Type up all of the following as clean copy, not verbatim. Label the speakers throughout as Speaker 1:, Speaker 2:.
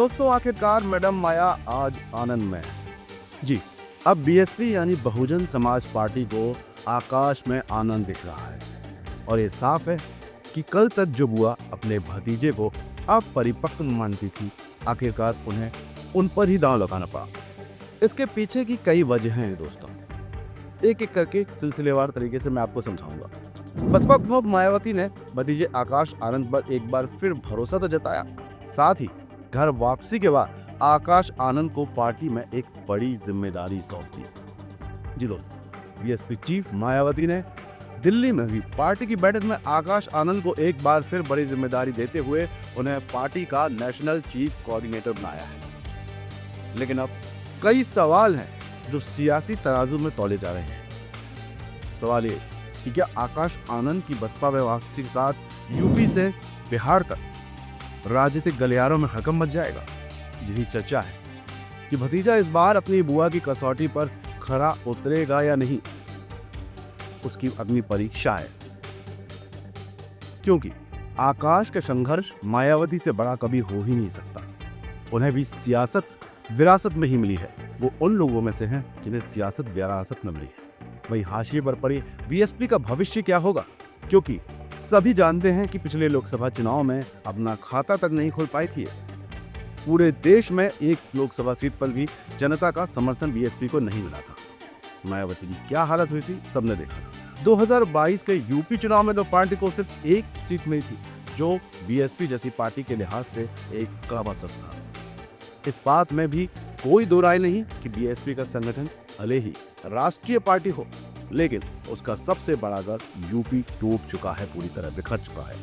Speaker 1: दोस्तों, आखिरकार मैडम माया आज आनंद में है। जी, अब बीएसपी यानी बहुजन समाज पार्टी को आकाश में आनंद दिख रहा है और ये साफ है कि कल तक जो बुआ अपने भतीजे को अपरिपक्व मानती थी, आखिरकार उन्हें उन पर ही दांव लगाना पड़ा। इसके पीछे की कई वजहें हैं दोस्तों, एक एक करके सिलसिलेवार तरीके से मैं आपको समझाऊंगा। बसपा प्रमुख मायावती ने भतीजे आकाश आनंद पर एक बार फिर भरोसा तो जताया, साथ ही घर वापसी के बाद आकाश आनंद को पार्टी में एक बड़ी जिम्मेदारी सौंप दी। जी दोस्तों, बीएसपी चीफ मायावती ने दिल्ली में हुई पार्टी की बैठक में आकाश आनंद को एक बार फिर बड़ी जिम्मेदारी देते हुए उन्हें पार्टी का नेशनल चीफ कोऑर्डिनेटर बनाया है। लेकिन अब कई सवाल हैं जो सियासी तराजू में तौले जा रहे हैं। सवाल ये कि क्या आकाश आनंद की बसपा में वापसी के साथ यूपी से बिहार तक राजनीतिक गलियारों में हकम मच जाएगा। यही चर्चा है कि भतीजा इस बार अपनी बुआ की कसौटी पर खरा उतरेगा या नहीं, उसकी अग्नि परीक्षा है। क्योंकि आकाश का संघर्ष मायावती से बड़ा कभी हो ही नहीं सकता। उन्हें भी सियासत विरासत में ही मिली है। वो उन लोगों में से हैं जिन्हें सियासत विरासत में मिली है। वही हाशिए पर पड़ी बीएसपी का भविष्य क्या होगा, क्योंकि सभी जानते हैं कि पिछले लोकसभा चुनाव में अपना खाता तक नहीं खोल पाई थी। पूरे देश में एक लोकसभा सीट पर भी जनता का समर्थन बीएसपी को नहीं मिला था। मायावती की क्या हालत हुई थी सबने देखा था। 2022 के यूपी चुनाव में तो पार्टी को सिर्फ एक सीट मिली थी, जो बीएसपी जैसी पार्टी के लिहाज से एक कम असर था। इस बात में भी कोई दो राय नहीं कि बीएसपी का संगठन भले ही राष्ट्रीय पार्टी हो, लेकिन उसका सबसे बड़ा घर यूपी टूट चुका है, पूरी तरह बिखर चुका है।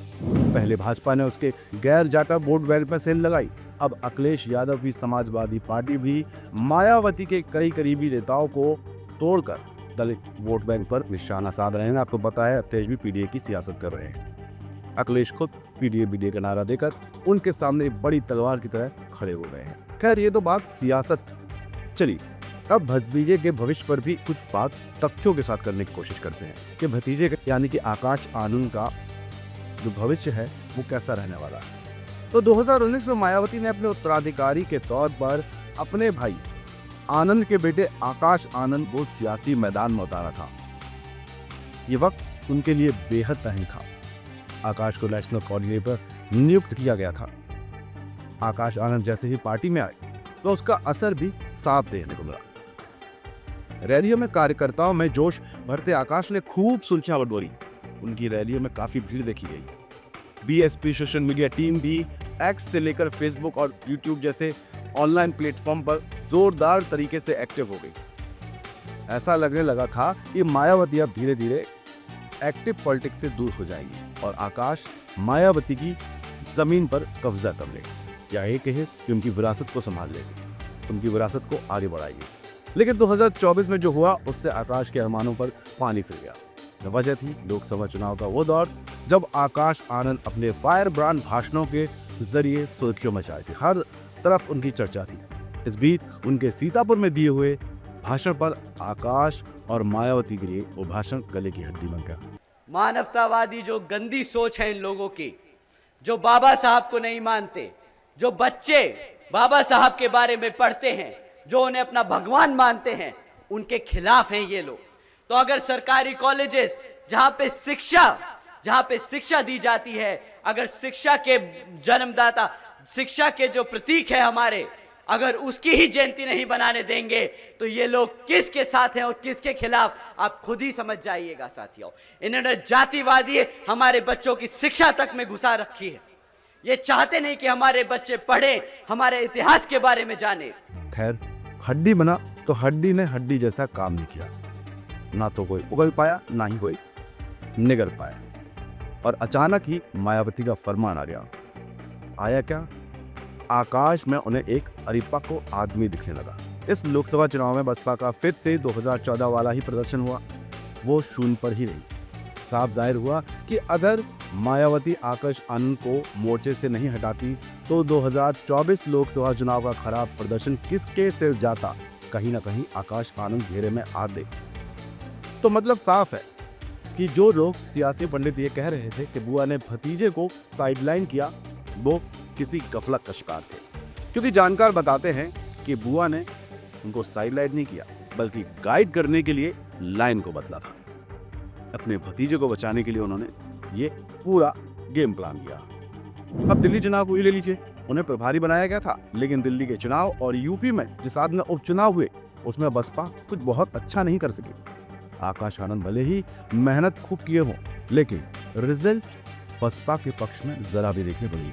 Speaker 1: पहले भाजपा ने उसके गैर जाटा वोट बैंक पर सेल लगाई, अब अखिलेश यादव की समाजवादी पार्टी भी मायावती के कई करीबी नेताओं को तोड़कर दलित वोट बैंक पर निशाना साध रहे हैं। आपको पता है, तेज भी पीडीए की सियासत कर रहे हैं। अखिलेश खुद पीडीए का नारा देकर उनके सामने बड़ी तलवार की तरह खड़े हो गए हैं। खैर, ये तो बात सियासत। चलिए अब भतीजे के भविष्य पर भी कुछ बात तथ्यों के साथ करने की कोशिश करते हैं कि भतीजे यानी कि आकाश आनंद का जो भविष्य है वो कैसा रहने वाला है। तो 2019 में मायावती ने अपने उत्तराधिकारी के तौर पर अपने भाई आनंद के बेटे आकाश आनंद को सियासी मैदान में उतारा था। ये वक्त उनके लिए बेहद अहम था। आकाश को नेशनल कोऑर्डिनेटर नियुक्त किया गया था। आकाश आनंद जैसे ही पार्टी में आए तो उसका असर भी साफ देखने को मिला। रैलियों में कार्यकर्ताओं में जोश भरते आकाश ने खूब सुर्खियां बटोरी। उनकी रैलियों में काफी भीड़ देखी गई। बीएसपी सोशल मीडिया टीम भी एक्स से लेकर फेसबुक और यूट्यूब जैसे ऑनलाइन प्लेटफॉर्म पर जोरदार तरीके से एक्टिव हो गई। ऐसा लगने लगा था कि मायावती अब धीरे धीरे एक्टिव पॉलिटिक्स से दूर हो जाएंगी और आकाश मायावती की जमीन पर कब्जा कर लेगा, या ये कहे कि उनकी विरासत को संभाल लेगी, उनकी विरासत को आगे बढ़ाएगी। लेकिन 2024 में जो हुआ उससे आकाश के अरमानों पर पानी फिर गया। वजह थी लोकसभा चुनाव का वो दौर जब आकाश आनंद अपने फायर ब्रांड भाषणों के जरिए सुर्खियों में छाए थे। हर तरफ उनकी चर्चा थी। इस बीच उनके सीतापुर में दिए हुए भाषण पर आकाश और मायावती के लिए वो भाषण गले की हड्डी बन गया।
Speaker 2: मानवतावादी जो गंदी सोच है इन लोगों की, जो बाबा साहब को नहीं मानते, जो बच्चे बाबा साहब के बारे में पढ़ते हैं, जो उन्हें अपना भगवान मानते हैं, उनके खिलाफ हैं ये लोग। तो अगर सरकारी कॉलेजेस जहां पे शिक्षा दी जाती है, अगर शिक्षा के जन्मदाता, शिक्षा के जो प्रतीक है हमारे, अगर उसकी ही जयंती नहीं बनाने देंगे तो ये लोग किसके साथ हैं और किसके खिलाफ, आप खुद ही समझ जाइएगा साथियों। इन्होंने जातिवादी हमारे बच्चों की शिक्षा तक में घुसा रखी है। ये चाहते नहीं कि हमारे बच्चे पढ़े, हमारे इतिहास के बारे में जाने।
Speaker 1: खैर, हड्डी बना तो हड्डी ने हड्डी जैसा काम नहीं किया। ना तो कोई उगल पाया, ना ही कोई निगल पाया। और अचानक ही मायावती का फरमान आ गया। आया क्या? आकाश में उन्हें एक अरिपक्व आदमी दिखने लगा। इस लोकसभा चुनाव में बसपा का फिर से 2014 वाला ही प्रदर्शन हुआ। वो शून्य पर ही रही। साफ जाहिर हुआ कि अगर मायावती आकाश आनंद को मोर्चे से नहीं हटाती तो 2024 लोकसभा चुनाव का खराब प्रदर्शन किसके सिर जाता। कहीं ना कहीं आकाश आनंद घेरे में आ दे। तो मतलब साफ है कि जो लोग सियासी पंडित ये कह रहे थे कि बुआ ने भतीजे को साइडलाइन किया, वो किसी गफलत का शिकार थे। क्योंकि जानकार बताते हैं कि बुआ ने उनको साइडलाइन नहीं किया, बल्कि गाइड करने के लिए लाइन को बदला था। अपने भतीजे को बचाने के लिए उन्होंने ये पूरा गेम प्लान किया। अब दिल्ली चुनाव को ही ले लीजिए, उन्हें प्रभारी बनाया गया था, लेकिन दिल्ली के चुनाव और यूपी में जिस साथ में उपचुनाव हुए उसमें बसपा कुछ बहुत अच्छा नहीं कर सकी। आकाश आनंद भले ही मेहनत खूब किए हों, लेकिन रिजल्ट बसपा के पक्ष में जरा भी देखने को नहीं।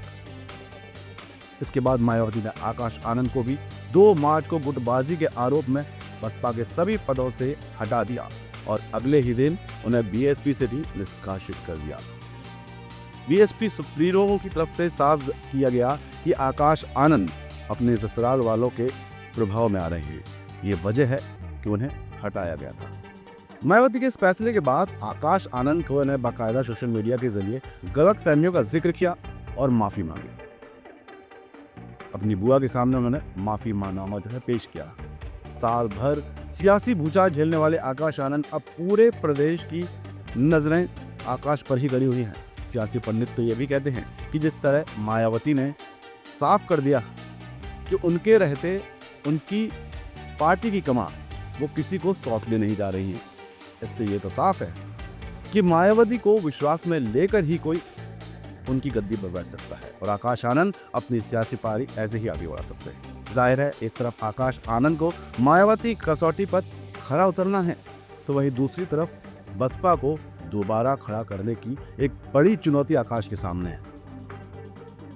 Speaker 1: इसके बाद मायावती ने आकाश आनंद को भी 2 मार्च को गुटबाजी के आरोप में बसपा के सभी पदों से हटा दिया और अगले ही दिन उन्हें बीएसपी से भी निष्कासित कर दिया। बीएसपी सुप्रीमो की तरफ से साफ किया गया कि आकाश आनंद अपने ससुराल वालों के प्रभाव में आ रहे हैं। ये वजह है कि उन्हें हटाया गया था। मायावती के इस फैसले के बाद आकाश आनंद को ने बाकायदा सोशल मीडिया के जरिए गलत फहमियों का जिक्र किया और माफी मांगी। अपनी बुआ के सामने उन्होंने माफी मांगनामा पेश किया। साल भर सियासी भूचाल झेलने वाले आकाश आनंद अब पूरे प्रदेश की नजरें आकाश पर ही गड़ी हुई हैं। सियासी पंडित तो ये भी कहते हैं कि जिस तरह मायावती ने साफ कर दिया कि उनके रहते उनकी पार्टी की कमान वो किसी को सौंपने नहीं जा रही है, इससे ये तो साफ है कि मायावती को विश्वास में लेकर ही कोई उनकी गद्दी पर बैठ सकता है और आकाश आनंद अपनी सियासी पारी ऐसे ही आगे बढ़ा सकते हैं। जाहिर है एक तरफ आकाश आनंद को मायावती कसौटी पर खरा उतरना है, तो वहीं दूसरी तरफ बसपा को दोबारा खड़ा करने की एक बड़ी चुनौती आकाश के सामने है।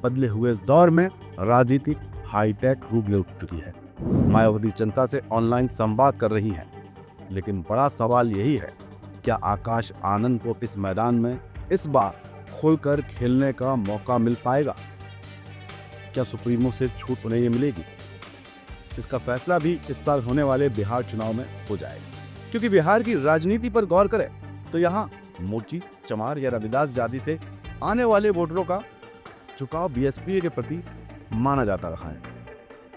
Speaker 1: बदले हुए इस दौर में राजनीति हाईटेक रूप ले चुकी है। मायावती जनता से ऑनलाइन संवाद कर रही है, लेकिन बड़ा सवाल यही है, क्या आकाश आनंद को इस मैदान में इस बार खुलकर खेलने का मौका मिल पाएगा? क्या सुप्रीमो से छूट उन्हें ये मिलेगी? इसका फैसला भी इस साल होने वाले बिहार चुनाव में हो जाएगा, क्योंकि बिहार की राजनीति पर गौर करें तो यहाँ मोची, चमार या रविदास जाति से आने वाले वोटरों का झुकाव बीएसपी के प्रति माना जाता रहा है।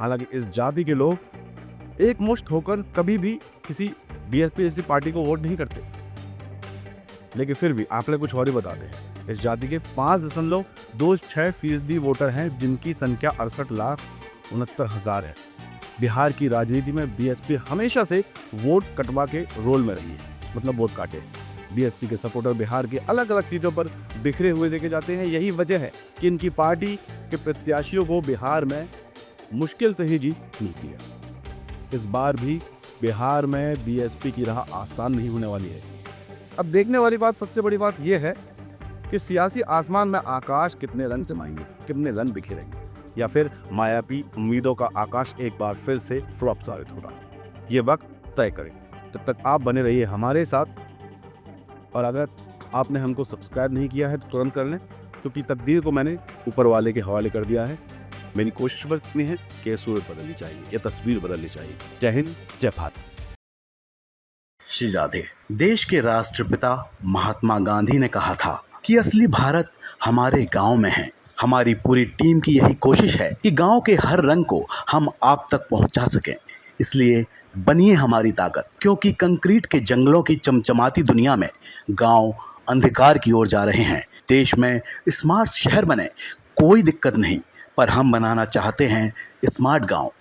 Speaker 1: हालांकि इस जाति के लोग एकमुश्त होकर कभी भी किसी बीएसपी जैसी पार्टी को वोट नहीं करते, लेकिन फिर भी आंकड़े कुछ और ही बताते हैं। इस जाति के 5.26% वोटर हैं, जिनकी संख्या 68,69,000 है। बिहार की राजनीति में बीएसपी हमेशा से वोट कटवा के रोल में रही है, मतलब वोट काटे। बीएसपी के सपोर्टर बिहार की अलग अलग सीटों पर बिखरे हुए देखे जाते हैं। यही वजह है कि इनकी पार्टी के प्रत्याशियों को बिहार में मुश्किल से ही जीत मिलती है। इस बार भी बिहार में बीएसपी की राह आसान नहीं होने वाली है। अब देखने वाली बात, सबसे बड़ी बात यह है कि सियासी आसमान में आकाश कितने रंग जमाएंगे, कितने रंग बिखेरेंगे, या फिर मायावी उम्मीदों का आकाश एक बार फिर से फ्लॉप साबित होगा। ये वक्त तय करें। तब तक आप बने रहिए हमारे साथ, और अगर आपने हमको सब्सक्राइब नहीं किया है तो तुरंत कर लें, क्योंकि तकदीर को मैंने ऊपर वाले के हवाले कर दिया है। मेरी कोशिश बस इतनी है कि सूरत बदलनी चाहिए, ये तस्वीर बदलनी चाहिए। जय हिंद, जय भारत।
Speaker 3: श्री राधे। देश के राष्ट्रपिता महात्मा गांधी ने कहा था कि असली भारत हमारे गांव में है। हमारी पूरी टीम की यही कोशिश है कि गांव के हर रंग को हम आप तक पहुंचा सकें। इसलिए बनिए हमारी ताकत, क्योंकि कंक्रीट के जंगलों की चमचमाती दुनिया में गांव अंधकार की ओर जा रहे हैं। देश में स्मार्ट शहर बने, कोई दिक्कत नहीं, पर हम बनाना चाहते हैं स्मार्ट गांव।